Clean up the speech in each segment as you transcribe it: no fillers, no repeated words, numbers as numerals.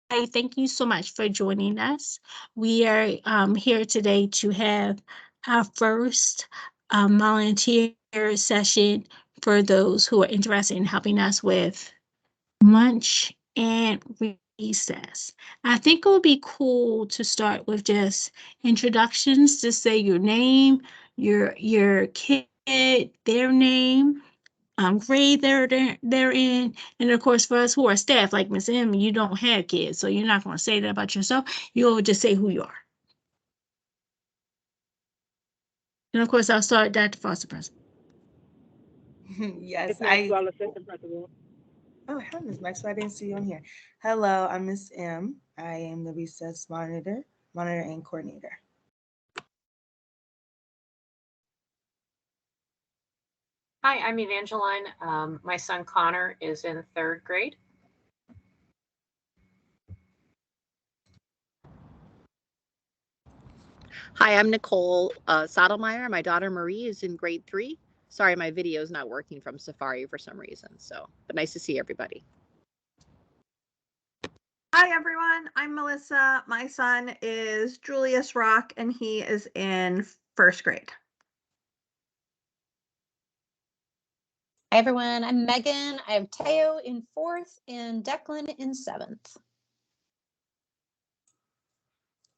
Thank you so much for joining us. We are here today to have our first volunteer session for those who are interested in helping us with lunch and recess. I think it would be cool to start with just introductions, to say your name, your kid, their name, grade they're in, and of course for us who are staff like Miss M, you don't have kids, so you're not going to say that about yourself. You'll just say who you are. And of course, I'll start Dr. Foster President. Yes, It's Maxwell, assistant principal. Oh, heavens, Maxwell, I didn't see you on here. Hello, I'm Miss M. I am the recess monitor and coordinator. Hi, I'm Evangeline. My son Connor is in third grade. Hi, I'm Nicole Sotomayor. My daughter Marie is in grade 3. Sorry, my video is not working from Safari for some reason. But nice to see everybody. Hi, everyone. I'm Melissa. My son is Julius Rock, and he is in first grade. Hi, everyone. I'm Megan. I have Teo in 4th and Declan in 7th.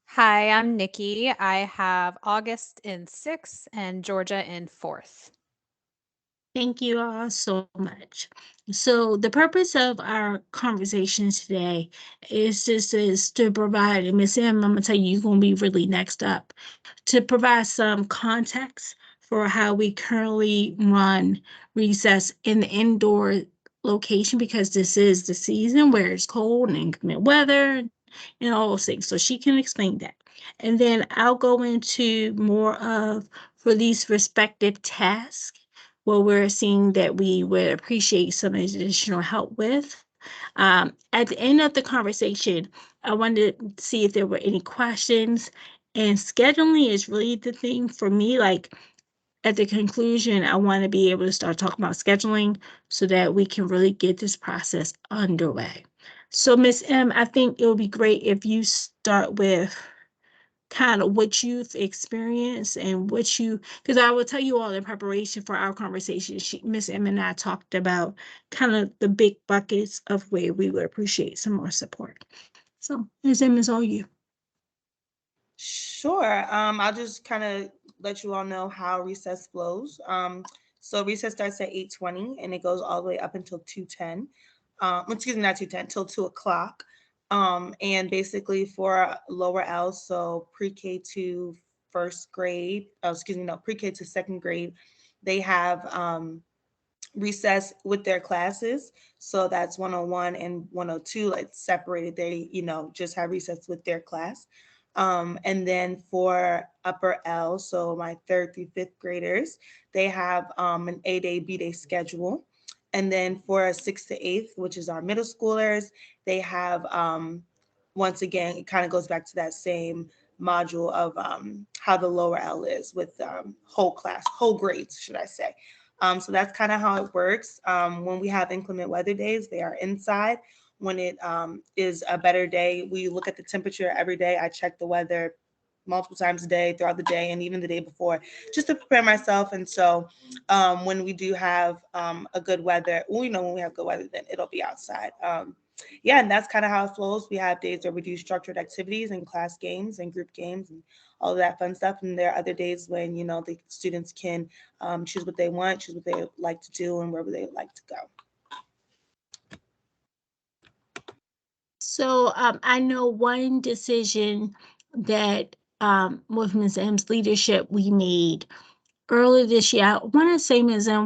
Hi, I'm Nikki. I have August in 6th and Georgia in 4th. Thank you all so much. So the purpose of our conversation today is to provide, and Miss M, I'm gonna tell you, you're gonna be really next up, to provide some context for how we currently run recess in the indoor location, because this is the season where it's cold and inclement weather and all those things. So she can explain that. And then I'll go into more of, for these respective tasks, what we're seeing that we would appreciate some additional help with. At the end of the conversation, I wanted to see if there were any questions. And scheduling is really the thing for me. Like at the conclusion, I want to be able to start talking about scheduling so that we can really get this process underway. So, Miss M, I think it would be great if you start with kind of what you've experienced and what you, because I will tell you all in preparation for our conversation, Miss M and I talked about kind of the big buckets of where we would appreciate some more support. So, Miss M, is all you. Sure. I'll just kind of let you all know how recess flows. So recess starts at 8:20 and it goes all the way up until 2:10. Excuse me, not 2:10, till 2 o'clock. And basically for lower L, so pre-K to first grade, excuse me, no, pre-K to second grade, they have recess with their classes. So that's 101 and 102, like separated. They, just have recess with their class. And then for upper L, so my third through fifth graders, they have an A-day, B-day schedule. And then for sixth to eighth, which is our middle schoolers, they have, once again, it kind of goes back to that same module of how the lower L is with whole class, whole grades, should I say. So that's kind of how it works. When we have inclement weather days, they are inside. When it is a better day, we look at the temperature every day. I check the weather multiple times a day throughout the day and even the day before just to prepare myself. And so when we do have a good weather, when we have good weather, then it'll be outside. Yeah, and that's kind of how it flows. We have days where we do structured activities and class games and group games and all of that fun stuff. And there are other days when, the students can choose what they want, choose what they like to do, and wherever they like to go. So I know one decision that with Ms. M's leadership we made earlier this year. I want to say, Ms. M,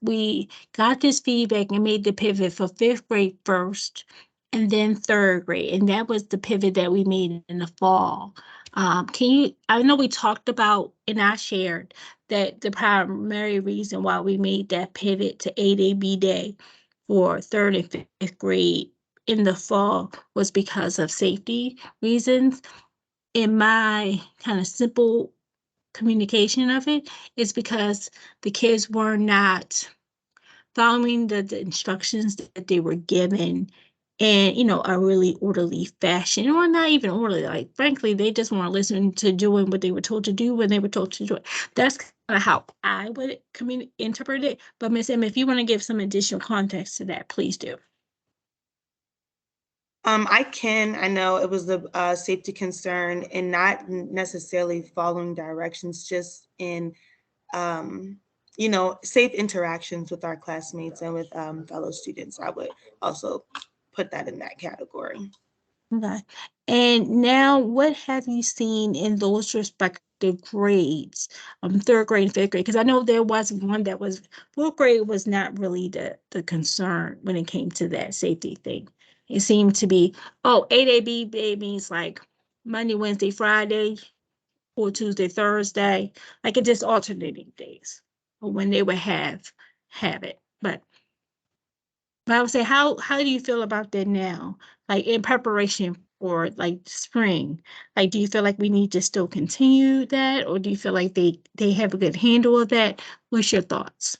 we got this feedback and made the pivot for fifth grade first and then third grade. And that was the pivot that we made in the fall. I know we talked about, and I shared that the primary reason why we made that pivot to A-Day, B-Day for third and fifth grade in the fall was because of safety reasons. In my kind of simple communication of it, is because the kids were not following the instructions that they were given in, a really orderly fashion, or not even orderly. Like, frankly, they just want to listen to doing what they were told to do when they were told to do it. That's kind of how I would interpret it. But Ms. M, if you want to give some additional context to that, please do. I know it was the safety concern and not necessarily following directions, just in, safe interactions with our classmates and with fellow students. I would also put that in that category. Okay. And now, what have you seen in those respective grades, third grade and fifth grade? Because I know there was one that was fourth grade was not really the concern when it came to that safety thing. It seemed to be, 8A means like Monday, Wednesday, Friday, or Tuesday, Thursday, like it just alternating days or when they would have it. But I would say, how do you feel about that now? Like in preparation for like spring, like do you feel like we need to still continue that, or do you feel like they have a good handle of that? What's your thoughts?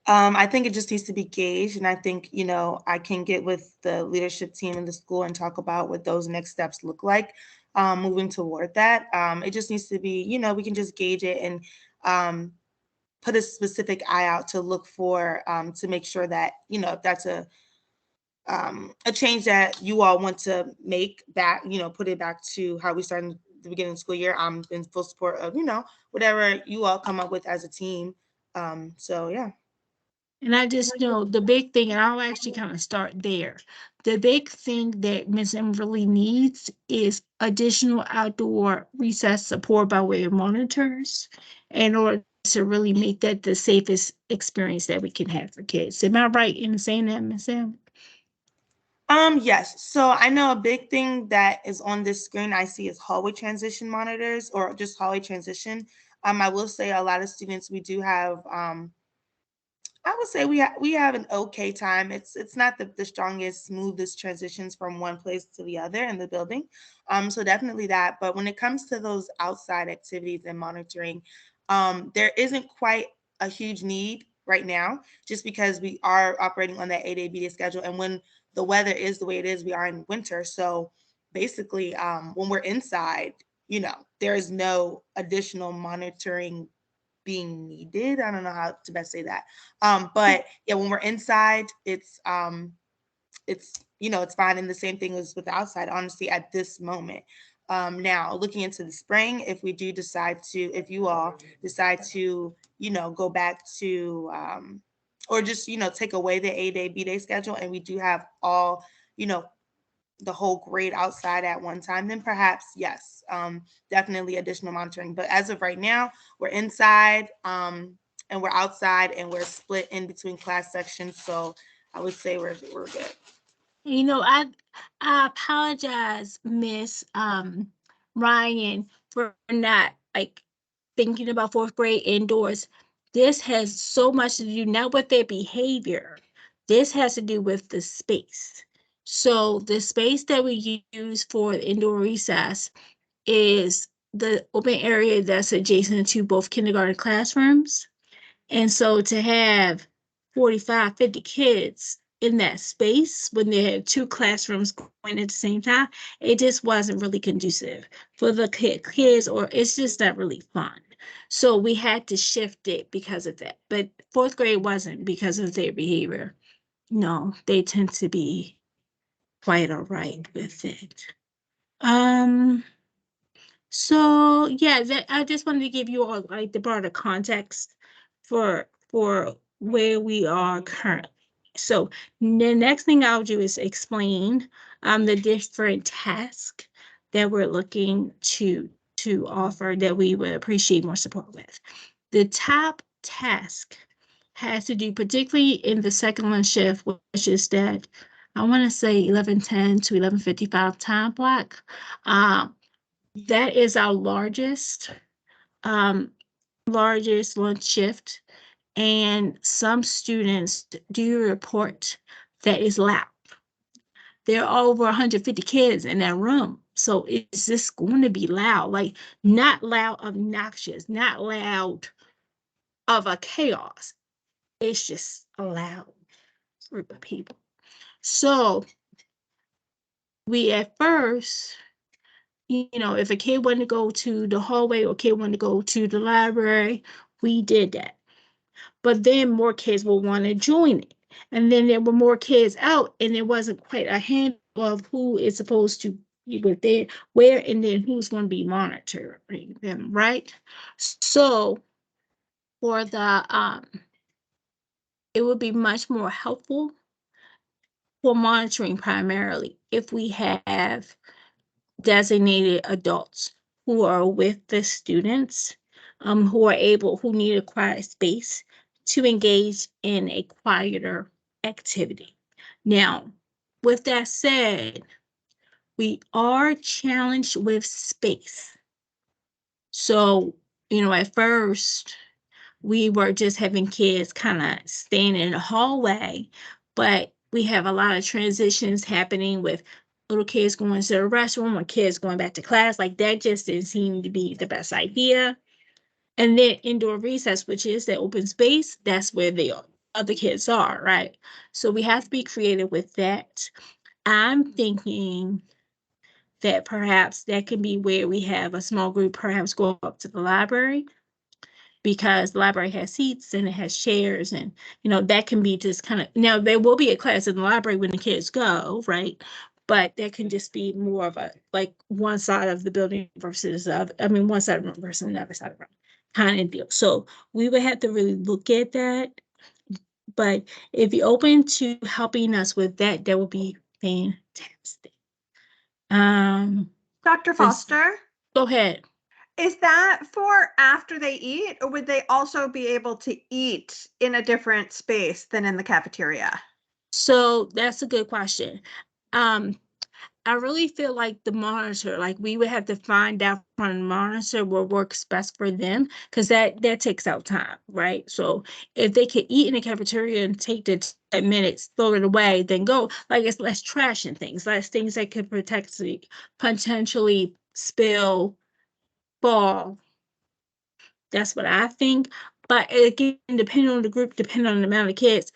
I think it just needs to be gauged, and I think I can get with the leadership team in the school and talk about what those next steps look like, moving toward that. It just needs to be, we can just gauge it and put a specific eye out to look for, to make sure that if that's a change that you all want to make back, put it back to how we started the beginning of the school year. I'm in full support of whatever you all come up with as a team. So yeah. And I just know the big thing, and I'll actually kind of start there. The big thing that Ms. M really needs is additional outdoor recess support by way of monitors in order to really make that the safest experience that we can have for kids. Am I right in saying that, Ms. M? Yes. So I know a big thing that is on this screen I see is hallway transition monitors, or just hallway transition. I will say a lot of students, we do have, I would say we have an okay time. It's not the strongest, smoothest transitions from one place to the other in the building. So definitely that. But when it comes to those outside activities and monitoring, there isn't quite a huge need right now, just because we are operating on that 8A B day schedule. And when the weather is the way it is, we are in winter. So basically, when we're inside, there is no additional monitoring being needed. I don't know how to best say that. But yeah, when we're inside, it's it's fine. And the same thing is with the outside, honestly, at this moment. Now looking into the spring, if we do decide to, if you all decide to, go back to, or just, take away the 8A B day schedule, and we do have all, the whole grade outside at one time, then perhaps yes, definitely additional monitoring. But as of right now, we're inside, and we're outside, and we're split in between class sections. So I would say we're good. I apologize, Miss Ryan, for not like thinking about fourth grade indoors. This has so much to do not with their behavior. This has to do with the space. So the space that we use for the indoor recess is the open area that's adjacent to both kindergarten classrooms. And so to have 45, 50 kids in that space when they had two classrooms going at the same time, it just wasn't really conducive for the kids, or it's just not really fun. So we had to shift it because of that. But fourth grade wasn't because of their behavior. No, they tend to be quite all right with it. So yeah, I just wanted to give you all like the broader context for where we are currently. So the next thing I'll do is explain the different tasks that we're looking to offer that we would appreciate more support with. The top task has to do particularly in the second lunch shift, which is that I want to say 11:10 to 11:55 time block. That is our um, largest lunch shift, and some students do report that is loud. There are over 150 kids in that room, so is this going to be loud? Like not loud, obnoxious, not loud of a chaos. It's just a loud group of people. So we at first, if a kid wanted to go to the hallway or a kid wanted to go to the library, we did that. But then more kids will want to join it. And then there were more kids out, and there wasn't quite a handle of who is supposed to be with there, where, and then who's going to be monitoring them, right? So for it would be much more helpful for monitoring primarily if we have designated adults who are with the students, who need a quiet space to engage in a quieter activity. Now, with that said, we are challenged with space. So, at first, we were just having kids kind of staying in the hallway, but we have a lot of transitions happening with little kids going to the restroom or kids going back to class. Like that just didn't seem to be the best idea. And then indoor recess, which is the open space, that's where the other kids are, right? So we have to be creative with that. I'm thinking that perhaps that can be where we have a small group perhaps go up to the library, because the library has seats and it has chairs, and that can be just kind of, now there will be a class in the library when the kids go, right? But that can just be more of a like one side of the building versus the other. I mean, one side of the room versus another side of the room kind of deal. So we would have to really look at that. But if you're open to helping us with that, that would be fantastic. Dr. Foster, Go ahead. is that for after they eat, or would they also be able to eat in a different space than in the cafeteria? So that's a good question. I really feel like the monitor, like we would have to find out from the monitor what works best for them, because that takes out time, right? So if they could eat in the cafeteria and take the 10 minutes, throw it away, then go, like it's less trash and things, less things that could potentially spill, fall. That's what I think. But again, depending on the group, depending on the amount of kids,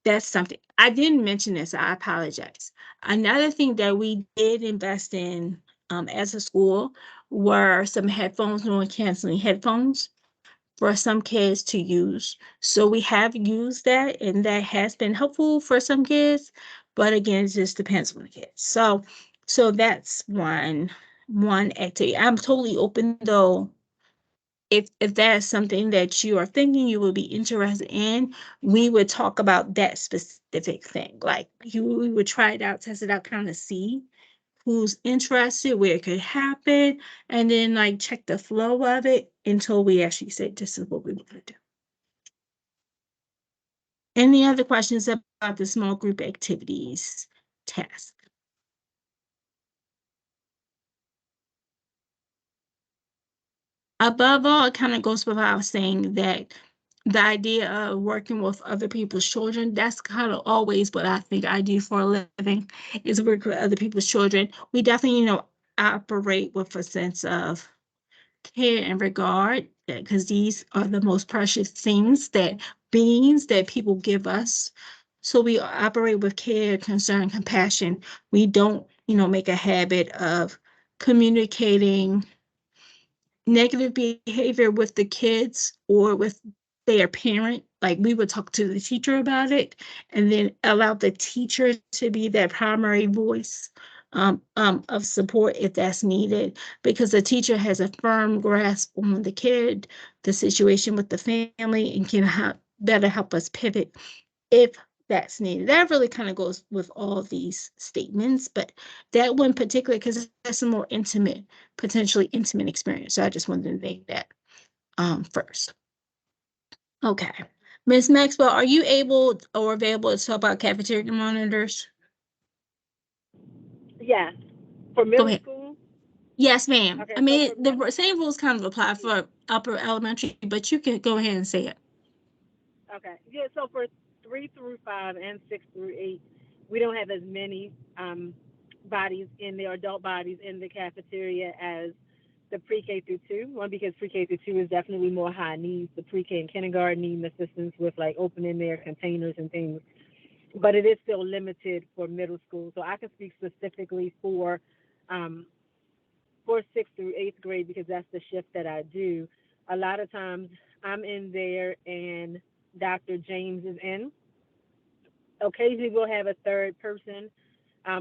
that's something. I didn't mention this, I apologize. Another thing that we did invest in as a school were some headphones, noise canceling headphones for some kids to use. So we have used that, and that has been helpful for some kids. But again, it just depends on the kids. So that's one activity. I'm totally open though. If that is something that you are thinking you would be interested in, we would talk about that specific thing. Like we would try it out, test it out, kind of see who's interested, where it could happen, and then like check the flow of it until we actually say this is what we want to do. Any other questions about the small group activities task? Above all, it kind of goes without saying that the idea of working with other people's children, that's kind of always what I think I do for a living, is work with other people's children. We definitely, operate with a sense of care and regard, because these are the most precious beings that people give us. So we operate with care, concern, compassion. We don't, make a habit of communicating negative behavior with the kids or with their parent. Like we would talk to the teacher about it, and then allow the teacher to be that primary voice of support if that's needed, because the teacher has a firm grasp on the kid, the situation with the family, and can better help us pivot if that's needed. That really kind of goes with all these statements, but that one particular, because that's a more potentially intimate experience. So I just wanted to name that first. Okay. Ms. Maxwell, are you able or available to talk about cafeteria monitors? Yeah, for Go middle ahead. school. Yes, ma'am. Okay, I so mean, for the same rules kind of apply for upper elementary, but you can go ahead and say it. okay, yeah. So for 3 through 5 and 6 through 8, we don't have as many bodies in there, adult bodies in the cafeteria as the pre-K through 2. One, because pre-K through 2 is definitely more high needs. The pre-K and kindergarten need assistance with like opening their containers and things. but it is still limited for middle school. So I can speak specifically um, for 6th through 8th grade because that's the shift that I do. A lot of times I'm in there and Dr. James is in. Occasionally we'll have a third person,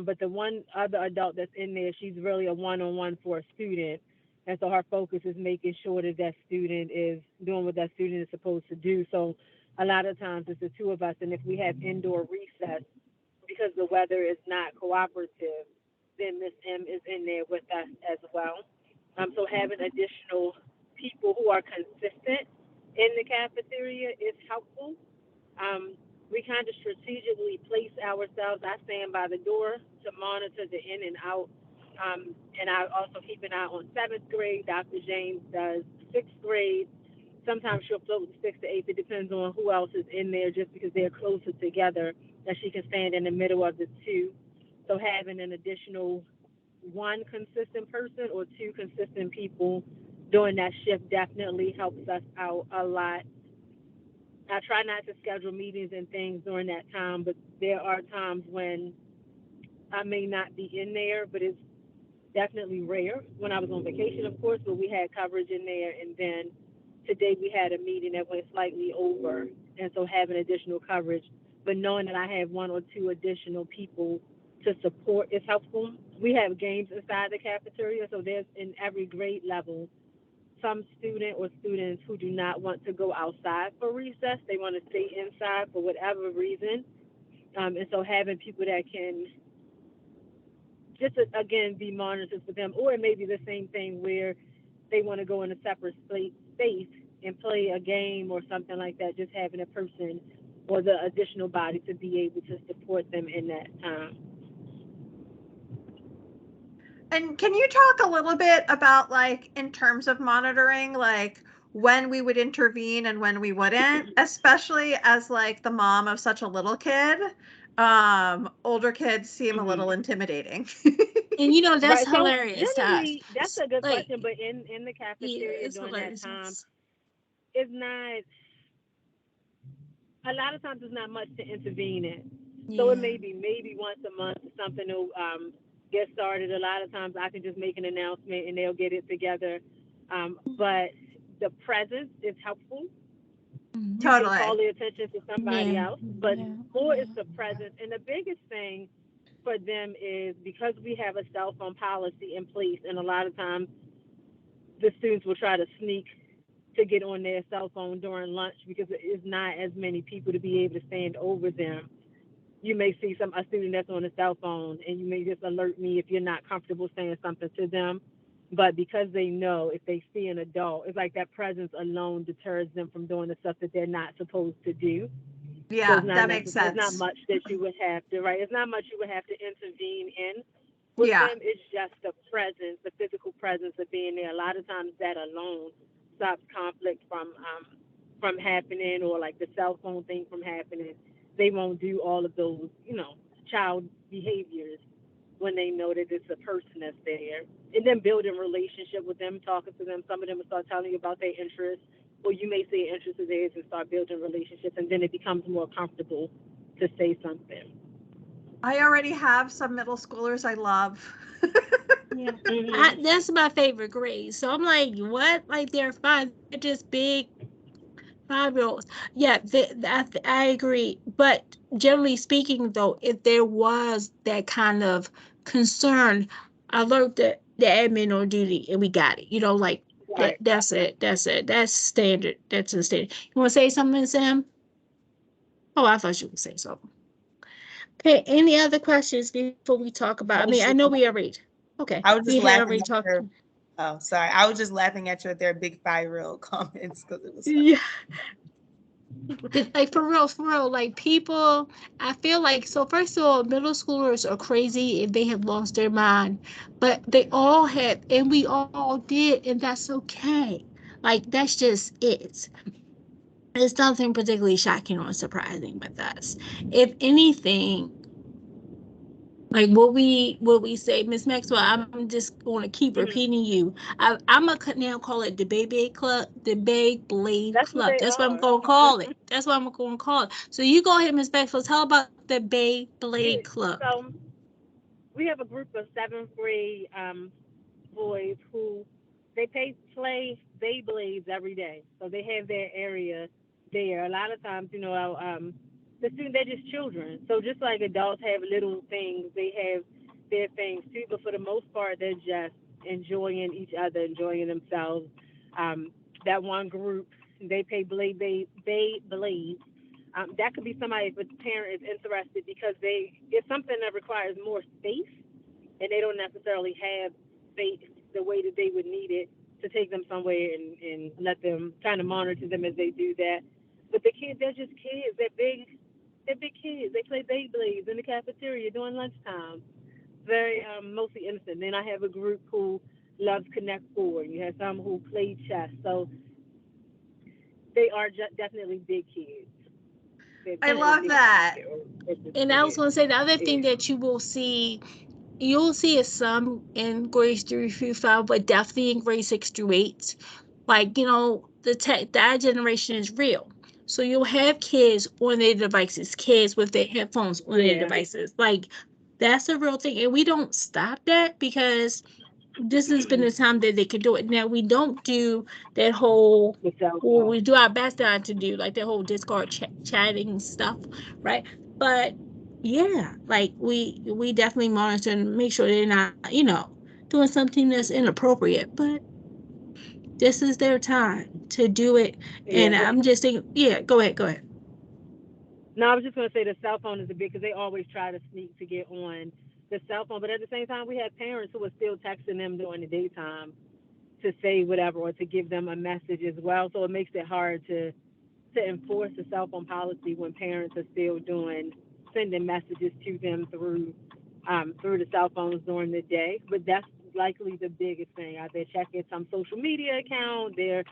but the one other adult that's in there, she's really a one-on-one for a student. And so her focus is making sure that that student is doing what that student is supposed to do. So a lot of times it's the two of us. And if we have indoor recess, because the weather is not cooperative, then Miss M is in there with us as well. So having additional people who are consistent in the cafeteria is helpful. We kind of strategically place ourselves. I stand by the door to monitor the in and out. And I also keep an eye on 7th grade. Dr. James does 6th grade. Sometimes she'll float 6th to 8th. It depends on who else is in there just because they're closer together that she can stand in the middle of the two. So having an additional one consistent person or two consistent people during that shift definitely helps us out a lot. I try not to schedule meetings and things during that time, but there are times when I may not be in there, but it's definitely rare. When I was on vacation, of course, but we had coverage in there. And then today we had a meeting that went slightly over. And so having additional coverage, but knowing that I have one or two additional people to support is helpful. We have games inside the cafeteria. So there's in every grade level, some student or students who do not want to go outside for recess. They want to stay inside for whatever reason. And so having people that can just, again, be monitors for them, or it may be the same thing where they want to go in a separate space and play a game or something like that, just having a person or the additional body to be able to support them in that time. And can you talk a little bit about, like, in terms of monitoring, like when we would intervene and when we wouldn't, especially as like the mom of such a little kid? Older kids seem a little intimidating. And you know, that's Right. So hilarious to us. generally, that's a good Like, question. But in the yeah, cafeteria it's during that hilarious. time, it's not. A lot of times, it's not much to intervene in. So it may be maybe once a month something to get started. A lot of times, I can just make an announcement and they'll get it together. But the presence is helpful. You Totally. can call the attention to somebody Yeah, else, but yeah, more yeah. is the presence. And the biggest thing for them is because we have a cell phone policy in place, and a lot of times the students will try to sneak to get on their cell phone during lunch because there is not as many people to be able to stand over them. You may see a student that's on a cell phone, and you may just alert me if you're not comfortable saying something to them. But because they know if they see an adult, it's like that presence alone deters them from doing the stuff that they're not supposed to do. Yeah, that makes sense. There's not much that you would have to, right? It's not much you would have to intervene in. With Yeah. them, it's just the presence, the physical presence of being there. A lot of times that alone stops conflict from happening, or like the cell phone thing from happening. They won't do all of those, child behaviors when they know that it's a person that's there. And then building relationship with them, talking to them. Some of them will start telling you about their interests, or you may say interest of theirs and start building relationships, and then it becomes more comfortable to say something. I already have some middle schoolers I love. Yeah. That's my favorite grade. So I'm like, what? Like they're fine. They're just big 5-year-olds. Yeah, I agree. But generally speaking, though, if there was that kind of concern, alert the admin on duty, and we got it. Like Right. that's it. That's it. That's standard. That's the standard. You want to say something, Sam? Oh, I thought you would say something. Okay. Any other questions before we talk about? I know we already. Okay. I was just we had laughing already at talked. Oh, sorry. I was just laughing at you at their big 5-year-old comments because it was funny. Yeah. Like for real, like people, I feel like, so first of all, middle schoolers are crazy if they have lost their mind, but they all have, and we all did, and that's okay. Like that's just it. There's nothing particularly shocking or surprising with us. If anything, Like what we say, Miss Maxwell, I'm just going to keep Mhm. repeating you. I'm gonna now call it the Baby Club, the Beyblade That's what Club. they That's what I'm are. gonna call it. That's what I'm gonna call it. So you go ahead, Miss Maxwell. Tell about the Beyblade Yeah. Club. So we have a group of seventh grade boys who they play Beyblades every day. So they have their area there. A lot of times, the students, they're just children. So just like adults have little things, they have their things too. But for the most part, they're just enjoying each other, enjoying themselves. Um, that one group, they play Beyblades. That could be somebody if a parent is interested because it's something that requires more space and they don't necessarily have space the way that they would need it to take them somewhere and let them kind of monitor them as they do that. But the kids, they're just kids. They're big kids. They play Beyblades in the cafeteria during lunchtime. Very mostly innocent. Then I have a group who loves Connect Four. You have some who play chess. So they are definitely big kids. I love that. And I was gonna say the other thing Yeah. that you'll see it some in grades 3 through 5, but definitely in grade 6 through 8. Like, that generation is real. So you'll have kids on their devices, kids with their headphones on their Yeah. devices. Like, that's a real thing. And we don't stop that because this has been the time that they can do it. Now, we don't do that whole, The cell well, phone. we do our best not to do like that whole Discord chatting stuff, right? But yeah, like we definitely monitor and make sure they're not, doing something that's inappropriate. But this is their time to do it. Yeah. And I'm just thinking, yeah, go ahead. No, I was just going to say the cell phone is a big because they always try to sneak to get on the cell phone. But at the same time, we have parents who are still texting them during the daytime to say whatever or to give them a message as well. So it makes it hard to enforce the cell phone policy when parents are still sending messages to them through the cell phones during the day. But that's likely the biggest thing. They're checking some social media account. They're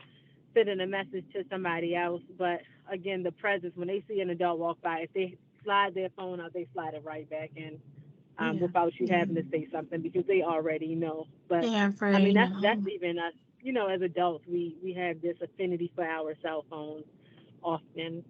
sending a message to somebody else. But again, the presence, when they see an adult walk by, if they slide their phone out, they slide it right back in without you having to say something because they already know. But Yeah, I mean, Freddie. that's even us, as adults, we have this affinity for our cell phones often.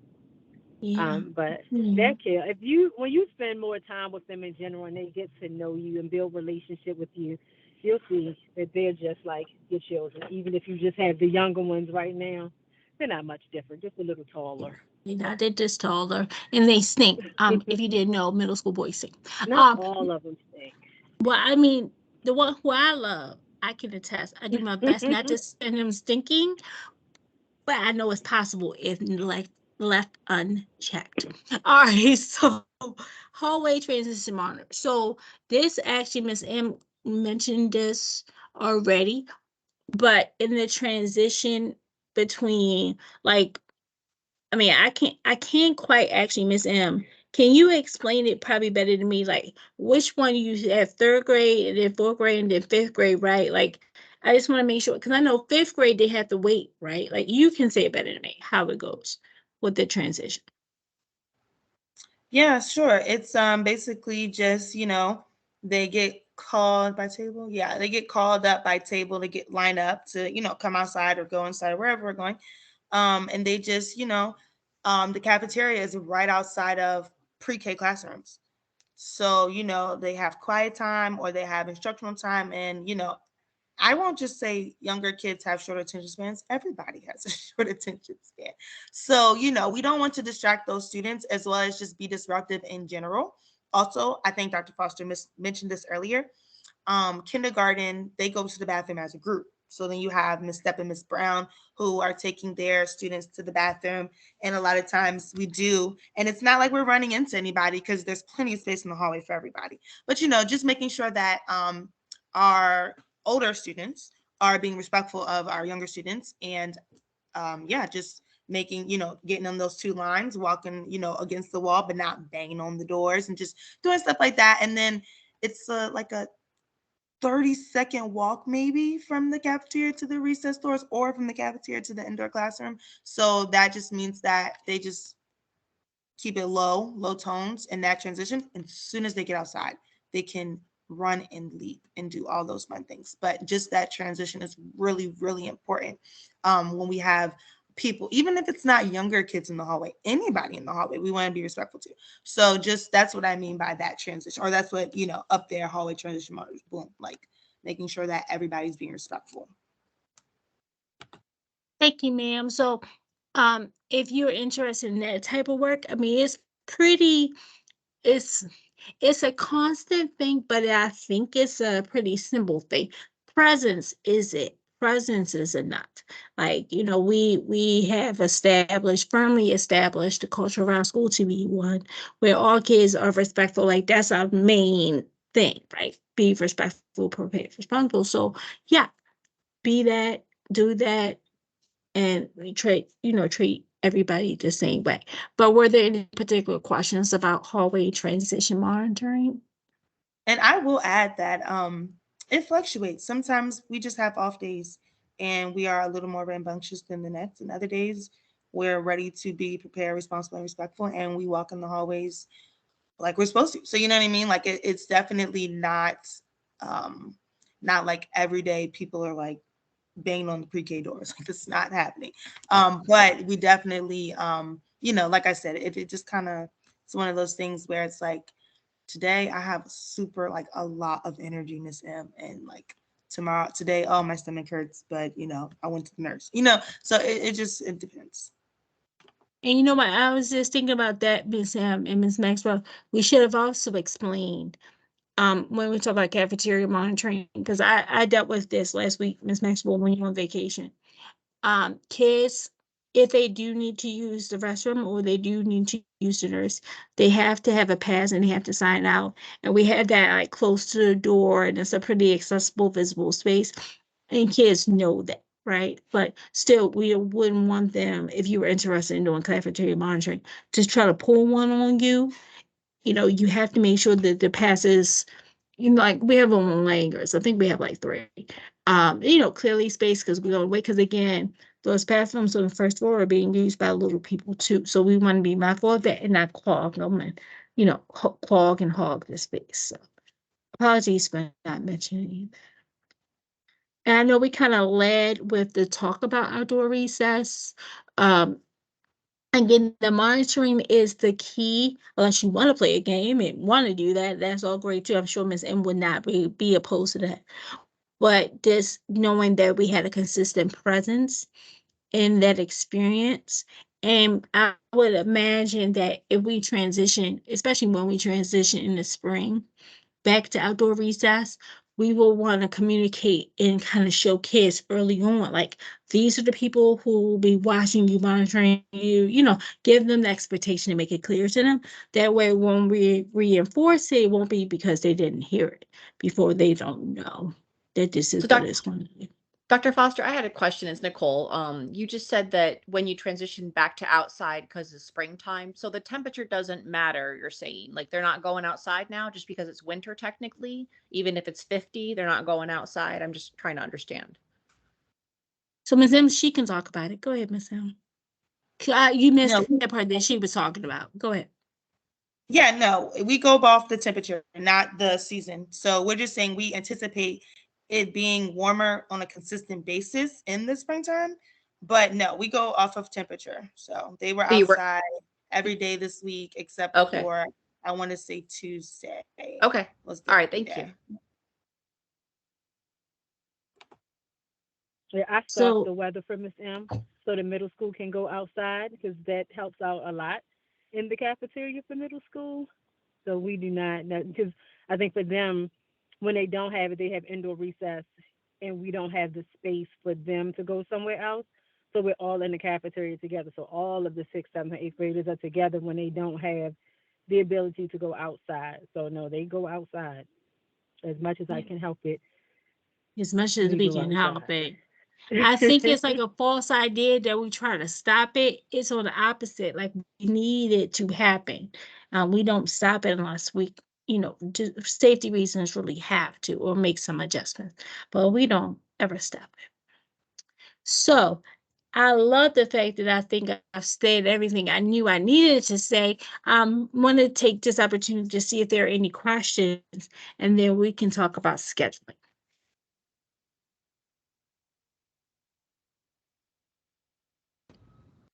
Yeah. But Yeah. that kid, when you spend more time with them in general and they get to know you and build relationship with you, you'll see that they're just like your children. Even if you just have the younger ones right now, they're not much different, just a little taller. They're just taller and they stink. If you didn't know, middle school boys stink. Not all of them stink. Well, I mean, the one who I love, I can attest. I do my best not to send them stinking, but I know it's possible if left unchecked. All right, so hallway transition monitor. So this actually, Miss M mentioned this already, but in the transition between like, I mean, I can't quite actually, Miss M. Can you explain it probably better than me? Like which one you have 3rd grade and then 4th grade and then 5th grade, right? Like I just want to make sure because I know 5th grade they have to wait, right? Like you can say it better than me how it goes with the transition. Yeah, sure. It's basically just, they get called by table. Yeah, they get called up by table to get lined up to, come outside or go inside wherever we're going. And they just, the cafeteria is right outside of pre-K classrooms. So, they have quiet time or they have instructional time and, I won't just say younger kids have short attention spans. Everybody has a short attention span. So, we don't want to distract those students as well as just be disruptive in general. Also, I think Dr. Foster mentioned this earlier. Kindergarten, they go to the bathroom as a group. So then you have Miss Stepp and Miss Brown who are taking their students to the bathroom. And a lot of times we do. And it's not like we're running into anybody because there's plenty of space in the hallway for everybody. But, just making sure that our older students are being respectful of our younger students and just making, getting on those 2 lines, walking, against the wall, but not banging on the doors and just doing stuff like that. And then it's like a 30-second walk maybe from the cafeteria to the recess doors or from the cafeteria to the indoor classroom. So that just means that they just keep it low tones in that transition. And as soon as they get outside, they can run and leap and do all those fun things. But just that transition is really, really important. When we have people, even if it's not younger kids in the hallway, anybody in the hallway, we want to be respectful to. So just that's what I mean by that transition, or that's what, up there, hallway transition monitors, boom, like making sure that everybody's being respectful. Thank you, ma'am. So, if you're interested in that type of work, I mean, it's it's a constant thing, but I think it's a pretty simple thing. Presence is it. Presence is it not. Like, we have firmly established the culture of our school to be one where all kids are respectful. Like, that's our main thing, right? Be respectful, prepared, responsible. So yeah, be that, do that, and we treat everybody the same way. But were there any particular questions about hallway transition monitoring? And I will add that it fluctuates. Sometimes we just have off days and we are a little more rambunctious than the next. And other days we're ready to be prepared, responsible, and respectful, and we walk in the hallways like we're supposed to. So you know what I mean? Like it's definitely not like every day people are like banging on the pre-K doors. Like it's not happening. But we definitely like I said, it just kind of, it's one of those things where it's like, today I have a lot of energy, Miss M, and like today, oh, my stomach hurts, but I went to the nurse, so it depends. And you know what? I was just thinking about that, Miss M and Miss Maxwell. We should have also explained when we talk about cafeteria monitoring, because I dealt with this last week, Miss Maxwell, when you're on vacation. Kids, if they do need to use the restroom or they do need to use the nurse, they have to have a pass and they have to sign out. And we had that like close to the door, and it's a pretty accessible, visible space. And kids know that, right? But still, we wouldn't want them, if you were interested in doing cafeteria monitoring, to try to pull one on you. You have to make sure that the passes, like we have them on Langers. I think we have like 3. Clearly spaced because we're going to wait. Because again, those bathrooms on the first floor are being used by little people too. So we want to be mindful of that and not clog them and, clog and hog the space. So apologies for not mentioning that. And I know we kind of led with the talk about outdoor recess. Again, the monitoring is the key. Unless you want to play a game and want to do that, that's all great too. I'm sure Ms. M would not be opposed to that. But just knowing that we had a consistent presence in that experience. And I would imagine that if we transition, especially when we transition in the spring back to outdoor recess, we will want to communicate and kind of show kids early on, like, these are the people who will be watching you, monitoring you, give them the expectation and make it clear to them. That way, when we reinforce it, it won't be because they didn't hear it before. They don't know that this is what it's going to be. Dr. Foster, I had a question. It's Nicole. You just said that when you transition back to outside because it's springtime, so the temperature doesn't matter, you're saying? Like, they're not going outside now just because it's winter technically? Even if it's 50, they're not going outside? I'm just trying to understand. So Ms. M, she can talk about it. Go ahead, Ms. M. You missed that part that she was talking about. Go ahead. Yeah, no, we go off the temperature, not the season. So we're just saying we anticipate it being warmer on a consistent basis in the springtime, but no, we go off of temperature. So they were outside every day this week except for, I want to say, Tuesday. Okay. All right. Thank you. Yeah, I stopped the weather for Miss M so the middle school can go outside, because that helps out a lot in the cafeteria for middle school. So we do not, because I think for them, when they don't have it, they have indoor recess, and we don't have the space for them to go somewhere else. So we're all in the cafeteria together. So all of the 6th, 7th, and 8th graders are together when they don't have the ability to go outside. So no, they go outside as much as I can help it. As much as we can help it. I think it's like a false idea that we try to stop it. It's on the opposite. Like, we need it to happen. We don't stop it unless we, just safety reasons really have to, or make some adjustments. But we don't ever stop it. So I love the fact that I think I've said everything I knew I needed to say. Want to take this opportunity to see if there are any questions, and then we can talk about scheduling.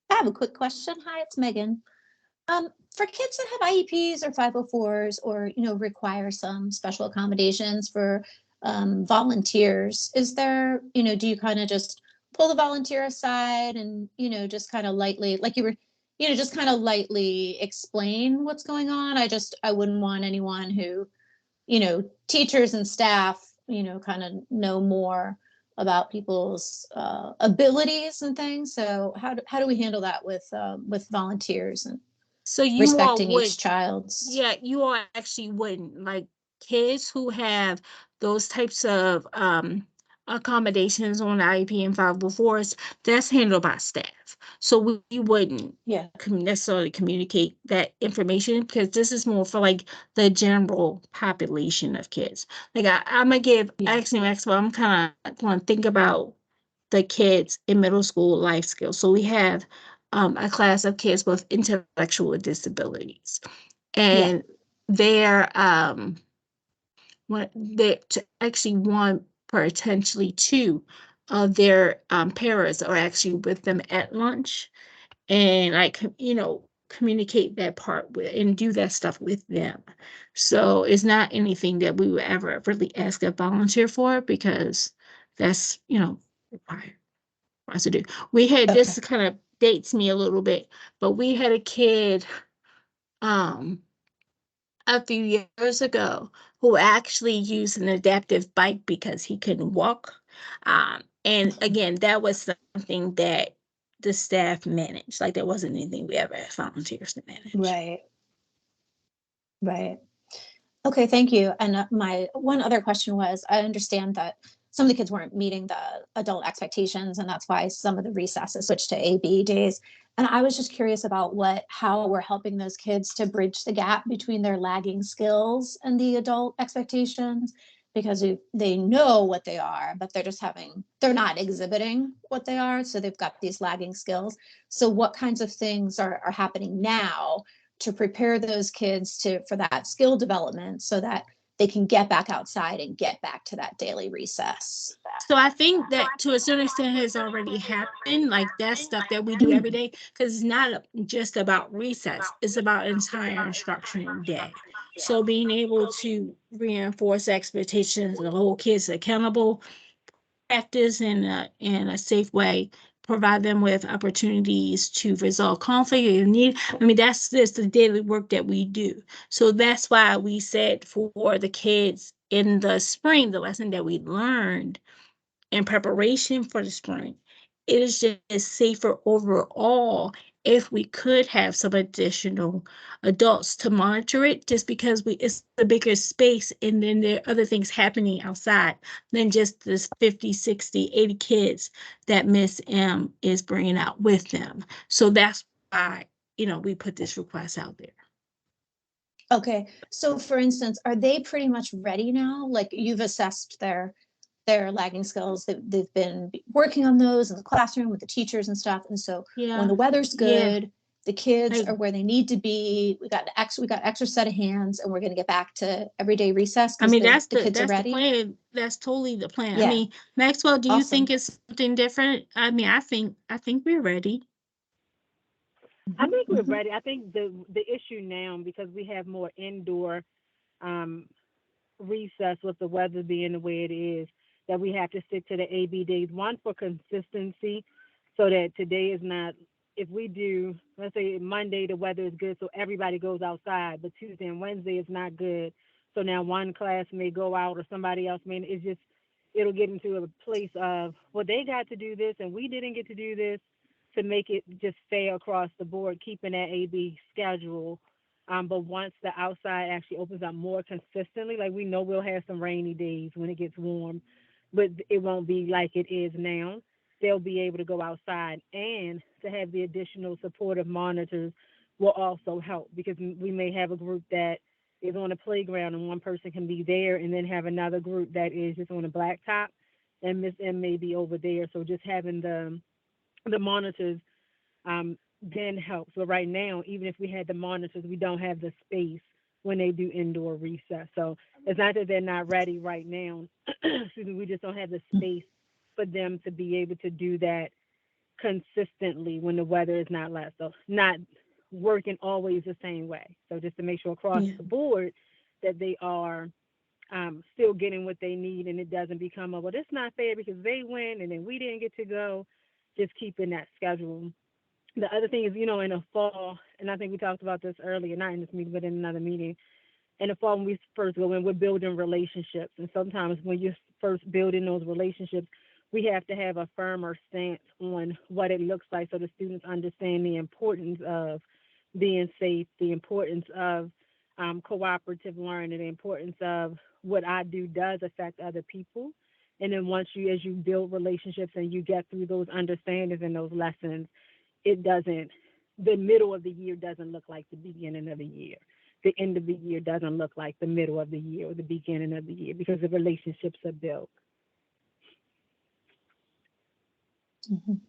I have a quick question. Hi, it's Megan. For kids that have IEPs or 504s or, require some special accommodations for volunteers, is there, do you kind of just pull the volunteer aside and, just kind of lightly, like you were, just kind of lightly explain what's going on? I wouldn't want anyone who, teachers and staff, kind of know more about people's abilities and things. So how do we handle that with volunteers and So you all respecting would, each child's? yeah, you all actually wouldn't, like, kids who have those types of accommodations on IEP and 504s, that's handled by staff. So we wouldn't Yeah. necessarily communicate that information, because this is more for like the general population of kids. Like I'm gonna give Yeah. actually Maxwell, I'm kind of going to think about the kids in middle school life skills. So we have a class of kids with intellectual disabilities, and they're actually one, potentially two of their parents are actually with them at lunch, and like communicate that part with and do that stuff with them. So it's not anything that we would ever really ask a volunteer for, because that's required for us to do. We had this kind of dates me a little bit, but we had a kid um a few years ago who actually used an adaptive bike because he couldn't walk. And again, that was something that the staff managed. Like, there wasn't anything we ever had volunteers to manage. Right. Okay, thank you. And my one other question was, I understand that some of the kids weren't meeting the adult expectations, and that's why some of the recesses switched to AB days. And I was just curious about how we're helping those kids to bridge the gap between their lagging skills and the adult expectations, because they know what they are, but they're not exhibiting what they are. So they've got these lagging skills. So what kinds of things are happening now to prepare those kids for that skill development, so that they can get back outside and get back to that daily recess? So I think that to a certain extent has already happened. Like, that's stuff that we do every day, because it's not just about recess, it's about entire instructional day. So being able to reinforce expectations and hold kids accountable, practice in a safe way, provide them with opportunities to resolve conflict and need. I mean, that's just the daily work that we do. So that's why we said for the kids in the spring, the lesson that we learned in preparation for the spring, it is just safer overall if we could have some additional adults to monitor it, just because it's a bigger space, and then there are other things happening outside than just this 50, 60, 80 kids that Miss M is bringing out with them. So that's why, we put this request out there. Okay, so for instance, are they pretty much ready now? Like, you've assessed their lagging skills, they've been working on those in the classroom with the teachers and stuff. And so when the weather's good, the kids are where they need to be. We got extra set of hands, and we're going to get back to everyday recess. I mean, that's the kids are the ready. plan. That's totally the plan. I Yeah. mean, Maxwell, do you Awesome. think it's something different? I mean, I think we're ready. I think we're ready. I think the issue now, because we have more indoor recess with the weather being the way it is, that we have to stick to the AB days. One, for consistency, so that today is not, if we do, let's say Monday the weather is good, so everybody goes outside, but Tuesday and Wednesday is not good. So now one class may go out, or somebody else may. It's just, it'll get into a place of, well, they got to do this and we didn't get to do this, to make it just fair across the board, keeping that AB schedule. But once the outside actually opens up more consistently, like, we know we'll have some rainy days when it gets warm, but it won't be like it is now. They'll be able to go outside, and to have the additional supportive monitors will also help, because we may have a group that is on a playground and one person can be there, and then have another group that is just on a blacktop, and Miss M may be over there. So just having the the monitors then helps. But right now, even if we had the monitors, we don't have the space when they do indoor recess. So it's not that they're not ready right now. Excuse me, we just don't have the space for them to be able to do that consistently when the weather is not less. So not working always the same way. So just to make sure across Yeah. the board that they are still getting what they need, and it doesn't become well, it's not fair because they win and then we didn't get to go. Just keeping that schedule. The other thing is, in the fall, and I think we talked about this earlier, not in this meeting, but in another meeting. In the fall, when we first go in, we're building relationships, and sometimes when you're first building those relationships, we have to have a firmer stance on what it looks like so the students understand the importance of being safe, the importance of cooperative learning, the importance of what I do does affect other people. And then as you build relationships and you get through those understandings and those lessons, the middle of the year doesn't look like the beginning of the year. The end of the year doesn't look like the middle of the year or the beginning of the year because the relationships are built. Mhm.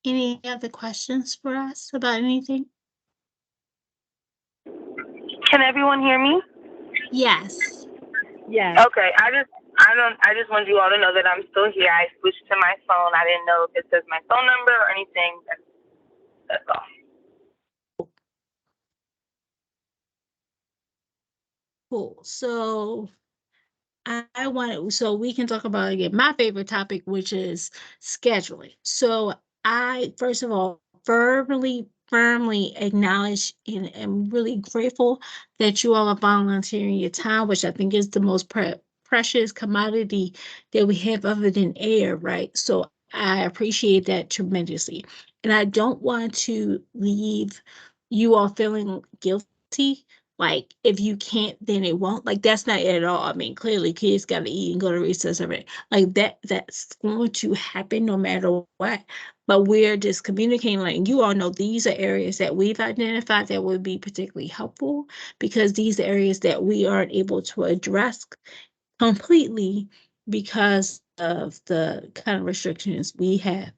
Any other questions for us about anything? Can everyone hear me? Yes. Yes. Okay, I just want you all to know that I'm still here. I switched to my phone. I didn't know if it says my phone number or anything. That's all. Cool. So so we can talk about again my favorite topic, which is scheduling. So I, first of all, firmly acknowledge and am really grateful that you all are volunteering your time, which I think is the most precious commodity that we have other than air, right? So I appreciate that tremendously. And I don't want to leave you all feeling guilty like if you can't then it won't, like that's not it at all. I mean, clearly kids got to eat and go to recess every day, like that's going to happen no matter what. But we're just communicating, like you all know these are areas that we've identified that would be particularly helpful because these are areas that we aren't able to address completely because of the kind of restrictions we have,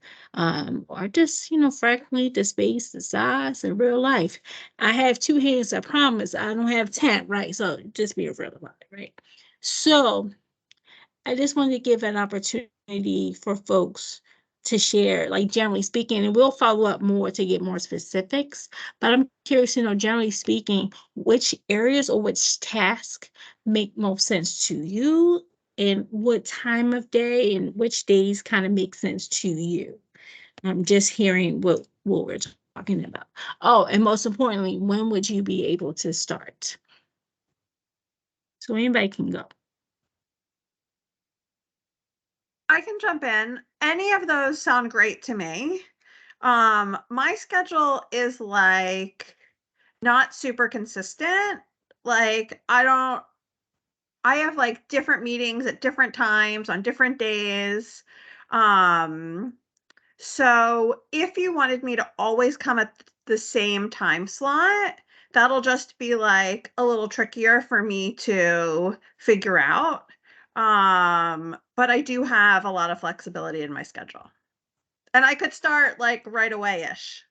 or just, frankly, the space, the size, in real life. I have 2 hands, I promise. I don't have 10, right? So just be real about it, right? So I just wanted to give an opportunity for folks to share, like generally speaking, and we'll follow up more to get more specifics. But I'm curious to know, generally speaking, which areas or which tasks make most sense to you, and what time of day and which days kind of make sense to you. I'm just hearing what we're talking about. Oh, and most importantly, when would you be able to start? So anybody can go. I can jump in. Any of those sound great to me. My schedule is like not super consistent. Like I have like different meetings at different times on different days. So if you wanted me to always come at the same time slot, that'll just be like a little trickier for me to figure out. But I do have a lot of flexibility in my schedule. And I could start like right away-ish.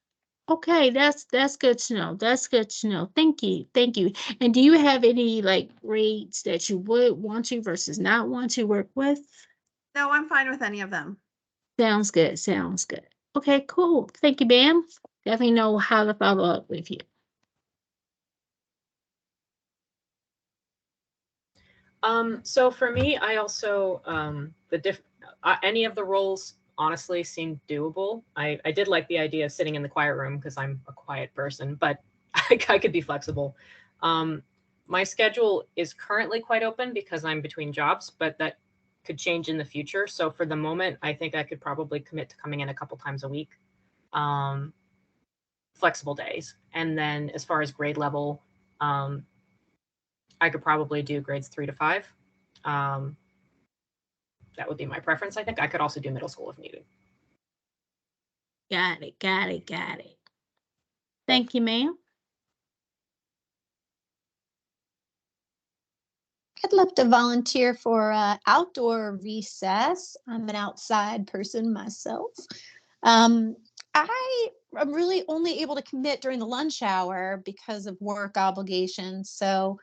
Okay, that's good to know. That's good to know. Thank you. Thank you. And do you have any like grades that you would want to versus not want to work with? No, I'm fine with any of them. Sounds good. Sounds good. Okay, cool. Thank you, Bam. Definitely know how to follow up with you. So for me, I also any of the roles honestly seemed doable. I did like the idea of sitting in the quiet room because I'm a quiet person, but I could be flexible. My schedule is currently quite open because I'm between jobs, but that could change in the future. So for the moment, I think I could probably commit to coming in a couple times a week, flexible days. And then as far as grade level, I could probably do grades 3 to 5. That would be my preference. I think I could also do middle school if needed. Got it. Got it. Got it. Thank you, ma'am. I'd love to volunteer for outdoor recess. I'm an outside person myself. I am really only able to commit during the lunch hour because of work obligations. So,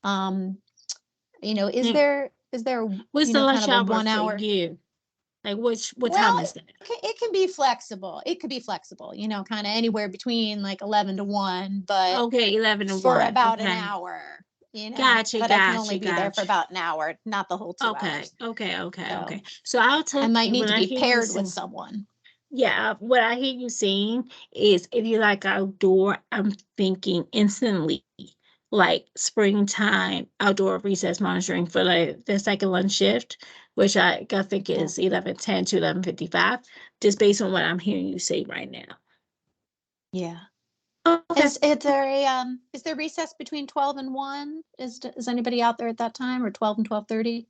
is Mm. there, What's the kind lunch of a hour 1 for hour? you? Like what Well, time is that? it can be flexible. It could be flexible, kind of anywhere between like 11 to 1, but Okay, 11 to for 1. about an Okay. hour, Gotcha, but I can only gotcha, be there for gotcha. about an hour, not the whole 2 Okay, hours. okay, So okay. So I'll tell I might you need when to I be hear you paired with sing. someone. Yeah, what I hear you saying is if you like outdoor, I'm thinking instantly like springtime outdoor recess monitoring for like the second lunch shift, which I think is 11:10 to 11:55, just based on what I'm hearing you say right now. Yeah. Okay. Is there recess between 12 and 1? Is anybody out there at that time, or 12 and 12:30?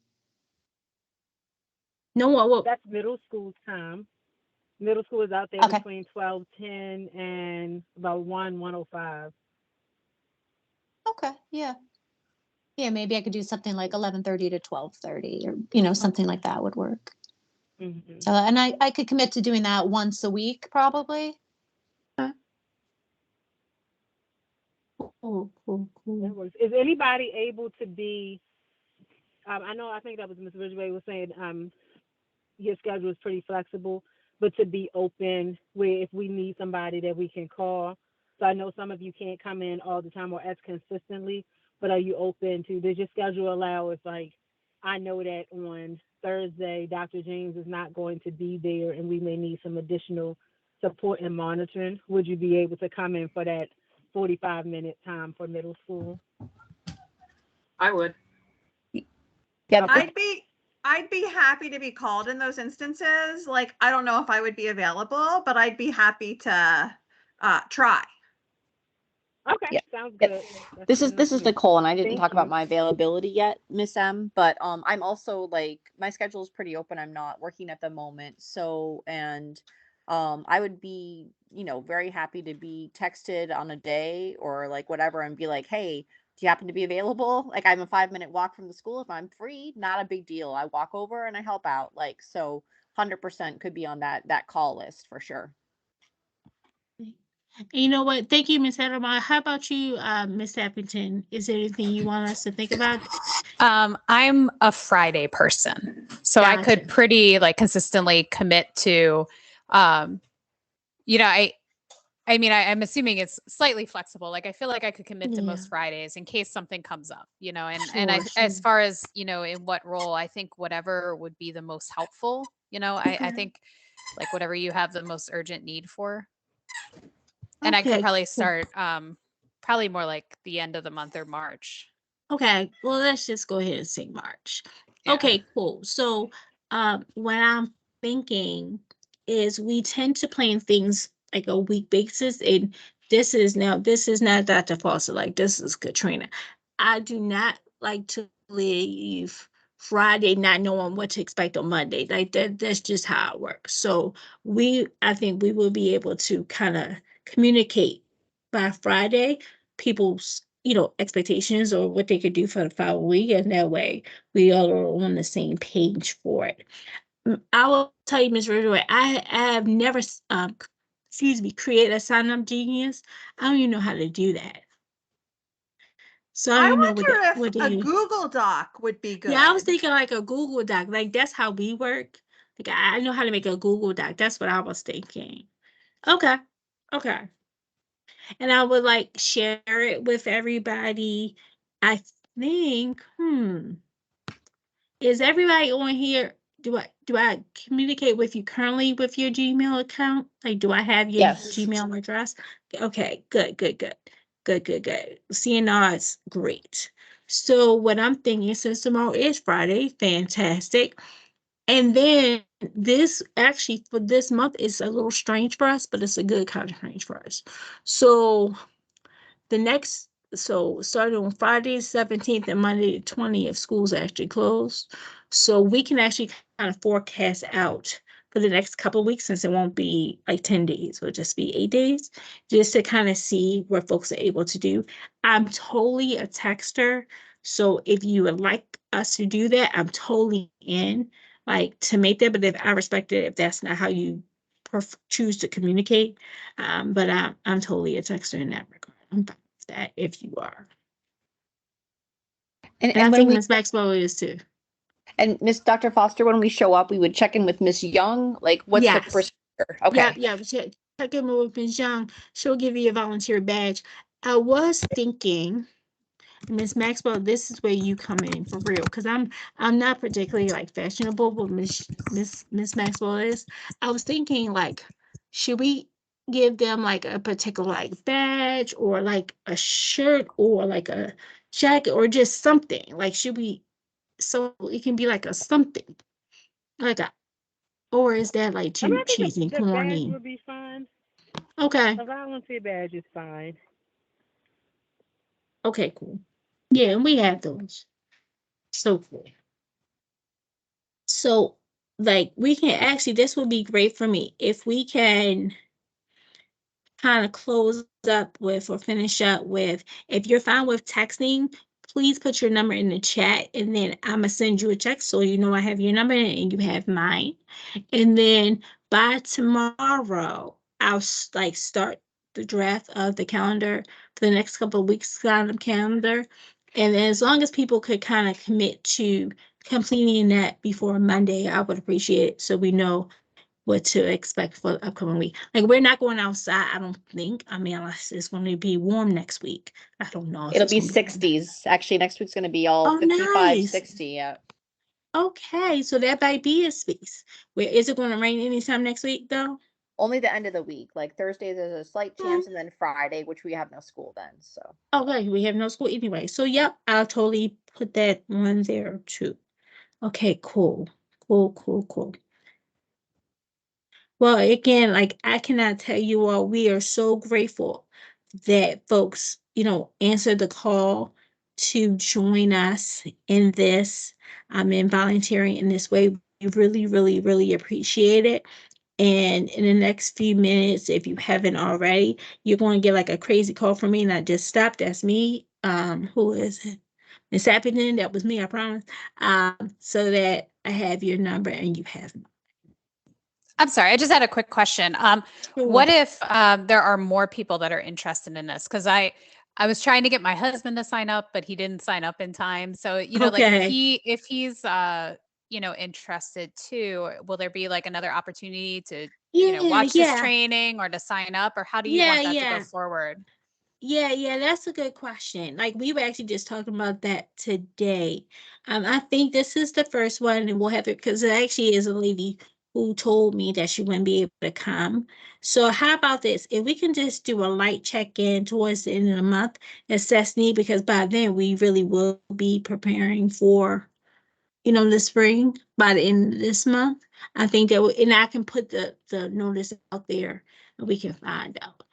No, what? That's middle school time. Middle school is out there Okay. between 12:10 and about 1:05. Okay. Yeah. Yeah, maybe I could do something like 11:30 to 12:30, or something like that would work. Mm-hmm. So, and I could commit to doing that once a week, probably. Cool. That works. Is anybody able to be? I think that was Ms. Ridgway was saying. Your schedule is pretty flexible, but to be open where if we need somebody that we can call. So I know some of you can't come in all the time or as consistently, but are you open to, does your schedule allow if like, I know that on Thursday, Dr. James is not going to be there and we may need some additional support and monitoring. Would you be able to come in for that 45-minute time for middle school? I would. Yeah, I'd be happy to be called in those instances. Like, I don't know if I would be available, but I'd be happy to try. Okay, Yeah. sounds Yeah. good. This is That's enough for me. Nicole, and I didn't Thank talk about you. my availability yet, Miss M. But I'm also like my schedule is pretty open. I'm not working at the moment, so and I would be very happy to be texted on a day or like whatever, and be like, hey, do you happen to be available? Like I'm a 5-minute walk from the school. If I'm free, not a big deal. I walk over and I help out. Like so, 100% could be on that call list for sure. You know what? Thank you, Miss Edelman. How about you, Miss Appleton? Is there anything you want us to think about? I'm a Friday person, so I could Gotcha. pretty like consistently commit to, I mean, I'm assuming it's slightly flexible. Like I feel like I could commit to most Fridays in case something comes up, as far as, in what role, I think whatever would be the most helpful, I think like whatever you have the most urgent need for. And I could probably cool. start probably more like the end of the month or March. Okay, well, let's just go ahead and say March. Yeah. Okay, cool. So, what I'm thinking is we tend to plan things like a week basis, and this is not Dr. Foster, like this is Katrina. I do not like to leave Friday not knowing what to expect on Monday. Like that's just how it works. So I think we will be able to kind of communicate by Friday people's expectations or what they could do for the following week, and that way we all are on the same page for it. I will tell you, Ms. Ridgway, I have never created a sign-up genius. I don't even know how to do that. So I I don't know wonder if a Google Doc would be good. Yeah, I was thinking like a Google Doc. Like that's how we work. Like I know how to make a Google Doc. That's what I was thinking. Okay. And I would like share it with everybody. I think, is everybody on here? Do I communicate with you currently with your Gmail account? Like, do I have your Gmail address? Okay, good. CNR is great. So what I'm thinking, since tomorrow is Friday, fantastic. And then this actually for this month is a little strange for us, but it's a good kind of strange for us. So starting on Friday 17th and Monday the 20th, schools actually closed. So we can actually kind of forecast out for the next couple of weeks, since it won't be like 10 days, it'll just be 8 days, just to kind of see what folks are able to do. I'm totally a texter. So if you would like us to do that, I'm totally in, like, to make that. But if I respect it, if that's not how you choose to communicate, but I'm totally a texter in that regard. I'm fine with that if you are. And I when think we Ms. Maxwell is too. and Miss Dr. Foster, when we show up, we would check in with Miss Young. Like, what's the Yes. procedure? Okay. Yeah. Check in with Ms. Young. She'll give you a volunteer badge. I was thinking, Miss Maxwell, this is where you come in for real, because I'm not particularly like fashionable, but Miss Maxwell is. I was thinking, like, should we give them like a particular like badge or like a shirt or like a jacket or just something? Like, should we, so it can be like a something, like a, or is that like I mean, too I think cheesy and the badge corny? would be fine. Okay. A volunteer badge is fine. Okay, cool. Yeah, and we have those. So cool. So, like, we can actually, this would be great for me if we can kind of close up with or finish up with, if you're fine with texting, please put your number in the chat and then I'm gonna send you a text so you know I have your number and you have mine. And then by tomorrow, I'll like start the draft of the calendar for the next couple of weeks kind of calendar. And then as long as people could kind of commit to completing that before Monday, I would appreciate it so we know what to expect for the upcoming week. Like, we're not going outside, I don't think. I mean, unless it's going to be warm next week. I don't know if It'll it's be gonna be warm. 60s. Actually, next week's going to be all Oh, 55, nice. 60. Yeah. Okay, so that might be a space. Where is it going to rain anytime next week though? Only the end of the week. Like Thursday, there's a slight chance, and then Friday, which we have no school then. So. Okay, we have no school anyway. So yep, I'll totally put that one there too. Okay, cool. Cool. Well, again, like, I cannot tell you all, we are so grateful that folks, answered the call to join us in this, in volunteering in this way. We really appreciate it. And in the next few minutes, if you haven't already, you're going to get like a crazy call from me. And I just stopped. That's me. Who is it? Miss Appleton. That was me, I promise. So that I have your number and you have mine. I'm sorry, I just had a quick question. What if there are more people that are interested in this? Because I was trying to get my husband to sign up, but he didn't sign up in time. So, like if he's interested too, will there be like another opportunity to watch this training or to sign up, or how do you want that to go forward? Yeah, that's a good question. Like, we were actually just talking about that today. I think this is the first one, and we'll have it because it actually is a lady who told me that she wouldn't be able to come. So how about this? If we can just do a light check-in towards the end of the month, assess need, because by then we really will be preparing for, the spring by the end of this month. I think that, and I can put the notice out there and we can find out.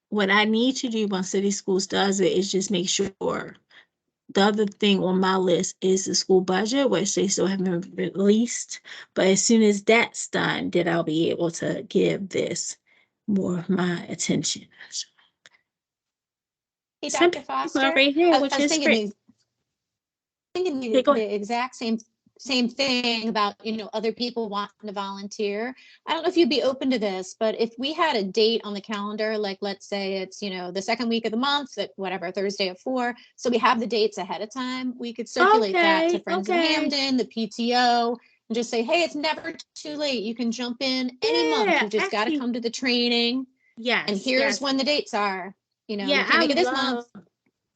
What I need to do once City Schools does it is just make sure. The other thing on my list is the school budget, which they still haven't released. But as soon as that's done, then I'll be able to give this more of my attention. Hey, Some Dr. people are Foster, right here, I which was is thinking great. the, Go ahead. the exact same thing about, other people wanting to volunteer. I don't know if you'd be open to this, but if we had a date on the calendar, like let's say it's, the second week of the month at whatever, Thursday at 4. So we have the dates ahead of time. We could circulate that to Friends of Hampden, the PTO, and just say, hey, it's never too late. You can jump in any month. You just got to come to the training. Yes. And here's when the dates are. We can't make it this month.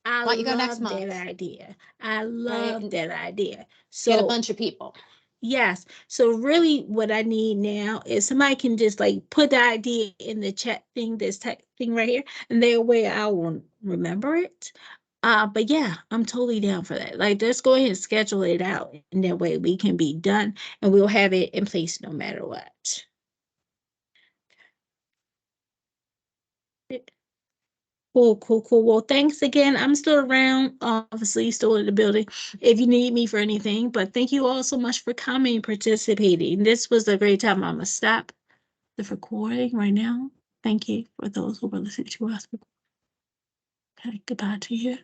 I Why don't you go next love month? that idea. I love that idea. So get a bunch of people. Yes. So really what I need now is somebody can just like put the idea in the chat thing, this tech thing right here, and that way I will remember it. But yeah, I'm totally down for that. Like, let's go ahead and schedule it out, and that way we can be done and we'll have it in place no matter what. Cool. Well, thanks again. I'm still around, obviously still in the building if you need me for anything, but thank you all so much for coming and participating. This was a great time. I'm gonna stop the recording right now. Thank you for those who were listening to us. Okay, goodbye to you.